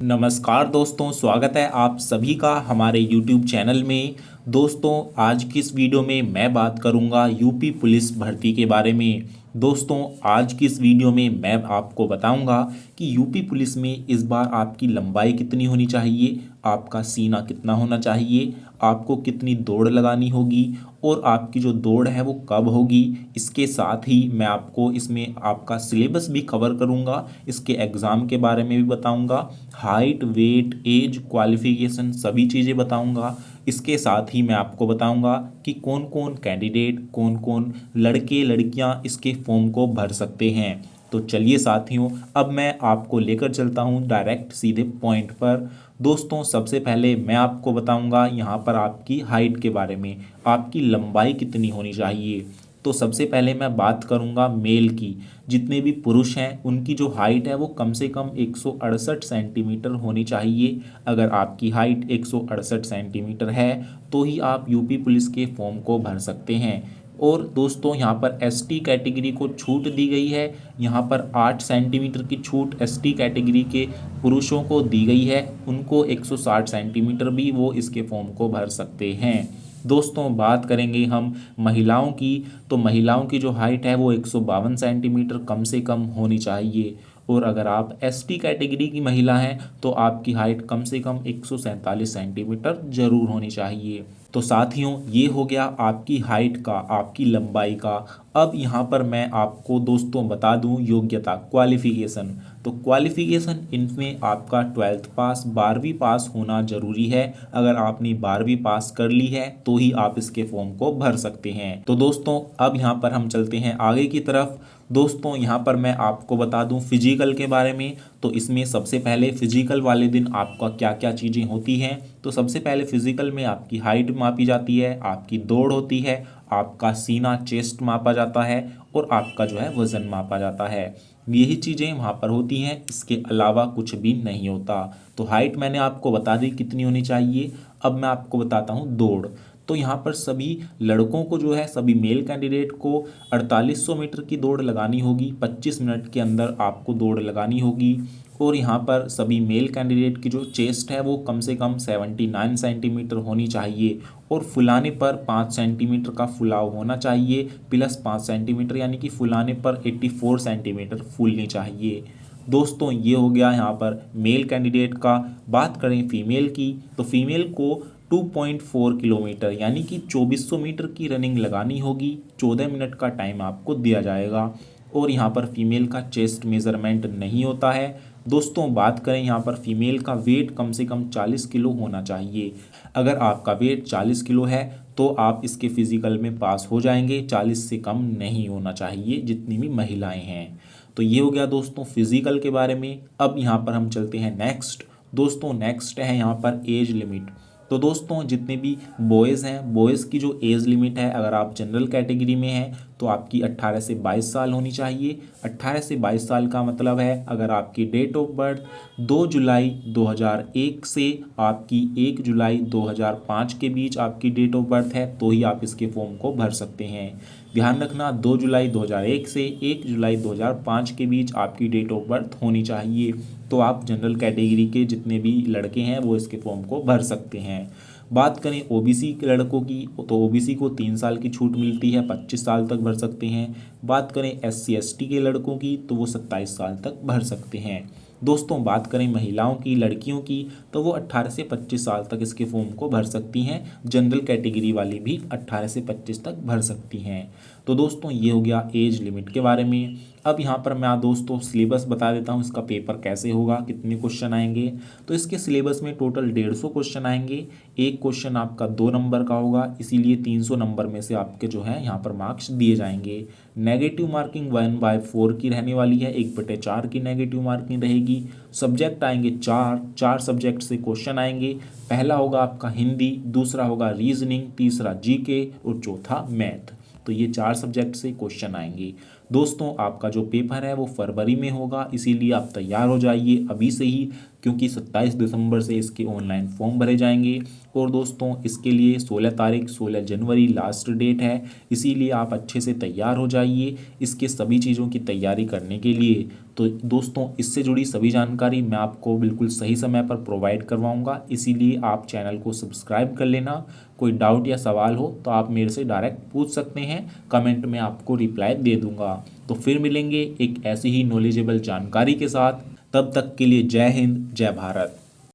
नमस्कार दोस्तों, स्वागत है आप सभी का हमारे YouTube चैनल में। दोस्तों, आज की इस वीडियो में मैं बात करूंगा यूपी पुलिस भर्ती के बारे में। दोस्तों, आज की इस वीडियो में मैं आपको बताऊंगा कि यूपी पुलिस में इस बार आपकी लंबाई कितनी होनी चाहिए, आपका सीना कितना होना चाहिए, आपको कितनी दौड़ लगानी होगी और आपकी जो दौड़ है वो कब होगी। इसके साथ ही मैं आपको इसमें आपका सिलेबस भी कवर करूंगा, इसके एग्ज़ाम के बारे में भी बताऊंगा, हाइट, वेट, एज, क्वालिफिकेशन सभी चीज़ें बताऊंगा। इसके साथ ही मैं आपको बताऊंगा कि कौन कौन कैंडिडेट, कौन कौन लड़के लड़कियां इसके फॉर्म को भर सकते हैं। तो चलिए साथियों, अब मैं आपको लेकर चलता हूं डायरेक्ट सीधे पॉइंट पर। दोस्तों, सबसे पहले मैं आपको बताऊंगा यहाँ पर आपकी हाइट के बारे में, आपकी लंबाई कितनी होनी चाहिए। तो सबसे पहले मैं बात करूंगा मेल की। जितने भी पुरुष हैं उनकी जो हाइट है वो कम से कम 168 सेंटीमीटर होनी चाहिए। अगर आपकी हाइट 168 सेंटीमीटर है तो ही आप यूपी पुलिस के फॉर्म को भर सकते हैं। और दोस्तों, यहाँ पर एसटी कैटेगरी को छूट दी गई है। यहाँ पर 8 सेंटीमीटर की छूट एसटी कैटेगरी के पुरुषों को दी गई है। उनको 160 सेंटीमीटर भी वो इसके फॉर्म को भर सकते हैं। दोस्तों, बात करेंगे हम महिलाओं की। तो महिलाओं की जो हाइट है वो 152 सेंटीमीटर कम से कम होनी चाहिए। और अगर आप एसटी कैटेगरी की महिला हैं तो आपकी हाइट कम से कम 147 सेंटीमीटर जरूर होनी चाहिए। तो साथियों, ये हो गया आपकी हाइट का, आपकी लंबाई का। अब यहाँ पर मैं आपको दोस्तों बता दूँ योग्यता, क्वालिफिकेशन। तो क्वालिफिकेशन इनमें आपका 12th पास, 12वीं पास होना ज़रूरी है। अगर आपने 12वीं पास कर ली है तो ही आप इसके फॉर्म को भर सकते हैं। तो दोस्तों, अब यहाँ पर हम चलते हैं आगे की तरफ। दोस्तों, यहाँ पर मैं आपको बता दूं फिजिकल के बारे में। तो इसमें सबसे पहले फिजिकल वाले दिन आपका क्या क्या चीज़ें होती हैं। तो सबसे पहले फिजिकल में आपकी हाइट मापी जाती है, आपकी दौड़ होती है, आपका सीना, चेस्ट मापा जाता है और आपका जो है वज़न मापा जाता है। यही चीज़ें वहाँ पर होती हैं, इसके अलावा कुछ भी नहीं होता। तो हाइट मैंने आपको बता दी कितनी होनी चाहिए। अब मैं आपको बताता हूँ दौड़। तो यहाँ पर सभी लड़कों को जो है, सभी मेल कैंडिडेट को 4800 मीटर की दौड़ लगानी होगी। 25 मिनट के अंदर आपको दौड़ लगानी होगी। और यहाँ पर सभी मेल कैंडिडेट की जो चेस्ट है वो कम से कम 79 सेंटीमीटर होनी चाहिए। और फुलाने पर 5 सेंटीमीटर का फुलाव होना चाहिए, प्लस 5 सेंटीमीटर, यानी कि फुलाने पर 84 सेंटीमीटर फूलनी चाहिए। दोस्तों, ये हो गया यहाँ पर मेल कैंडिडेट का। बात करें फीमेल की, तो फीमेल को 2.4 किलोमीटर यानी कि 2400 मीटर की रनिंग लगानी होगी। 14 मिनट का टाइम आपको दिया जाएगा। और यहाँ पर फीमेल का चेस्ट मेज़रमेंट नहीं होता है। दोस्तों, बात करें यहाँ पर फीमेल का वेट कम से कम 40 किलो होना चाहिए। अगर आपका वेट 40 किलो है तो आप इसके फिजिकल में पास हो जाएंगे। 40 से कम नहीं होना चाहिए जितनी भी महिलाएं हैं। तो ये हो गया दोस्तों फिजिकल के बारे में। अब यहाँ पर हम चलते हैं नेक्स्ट। दोस्तों, नेक्स्ट है यहाँ पर एज लिमिट। तो दोस्तों, जितने भी बॉयज़ हैं, बॉयज़ की जो एज लिमिट है, अगर आप जनरल कैटेगरी में हैं तो आपकी 18 से 22 साल होनी चाहिए। 18 से 22 साल का मतलब है अगर आपकी डेट ऑफ बर्थ 2 जुलाई 2001 से आपकी 1 जुलाई 2005 के बीच आपकी डेट ऑफ बर्थ है तो ही आप इसके फॉर्म को भर सकते हैं। ध्यान रखना, 2 जुलाई 2001 से 1 जुलाई 2005 के बीच आपकी डेट ऑफ बर्थ होनी चाहिए। तो आप जनरल कैटेगरी के जितने भी लड़के हैं वो इसके फॉर्म को भर सकते हैं। बात करें ओबीसी के लड़कों की, तो ओबीसी को 3 साल की छूट मिलती है, 25 साल तक भर सकते हैं। बात करें एससी एसटी के लड़कों की तो वो 27 साल तक भर सकते हैं। दोस्तों, बात करें महिलाओं की, लड़कियों की, तो वो 18 से 25 साल तक इसके फॉर्म को भर सकती हैं। जनरल कैटेगरी वाली भी 18 से 25 तक भर सकती हैं। तो दोस्तों, ये हो गया एज लिमिट के बारे में। अब यहाँ पर मैं दोस्तों सिलेबस बता देता हूँ, इसका पेपर कैसे होगा, कितने क्वेश्चन आएंगे। तो इसके सिलेबस में टोटल 150 क्वेश्चन आएंगे। एक क्वेश्चन आपका 2 नंबर का होगा, इसीलिए 300 नंबर में से आपके जो है यहाँ पर मार्क्स दिए जाएंगे। नेगेटिव मार्किंग 1/4 की रहने वाली है, 1/4 की नेगेटिव मार्किंग रहेगी। सब्जेक्ट आएंगे 4 सब्जेक्ट से क्वेश्चन आएंगे। पहला होगा आपका हिंदी, दूसरा होगा रीजनिंग, तीसरा जीके और चौथा मैथ। तो ये 4 सब्जेक्ट से क्वेश्चन आएंगे। दोस्तों, आपका जो पेपर है वो फरवरी में होगा, इसीलिए आप तैयार हो जाइए अभी से ही। क्योंकि 27 दिसंबर से इसके ऑनलाइन फॉर्म भरे जाएंगे। और दोस्तों इसके लिए 16 जनवरी लास्ट डेट है, इसीलिए आप अच्छे से तैयार हो जाइए इसके सभी चीज़ों की तैयारी करने के लिए। तो दोस्तों इससे जुड़ी सभी जानकारी मैं आपको बिल्कुल सही समय पर प्रोवाइड करवाऊंगा, इसीलिए आप चैनल को सब्सक्राइब कर लेना। कोई डाउट या सवाल हो तो आप मेरे से डायरेक्ट पूछ सकते हैं, कमेंट में आपको रिप्लाई दे दूंगा। तो फिर मिलेंगे एक ऐसी ही नॉलेजेबल जानकारी के साथ, तब तक के लिए जय हिंद जय भारत।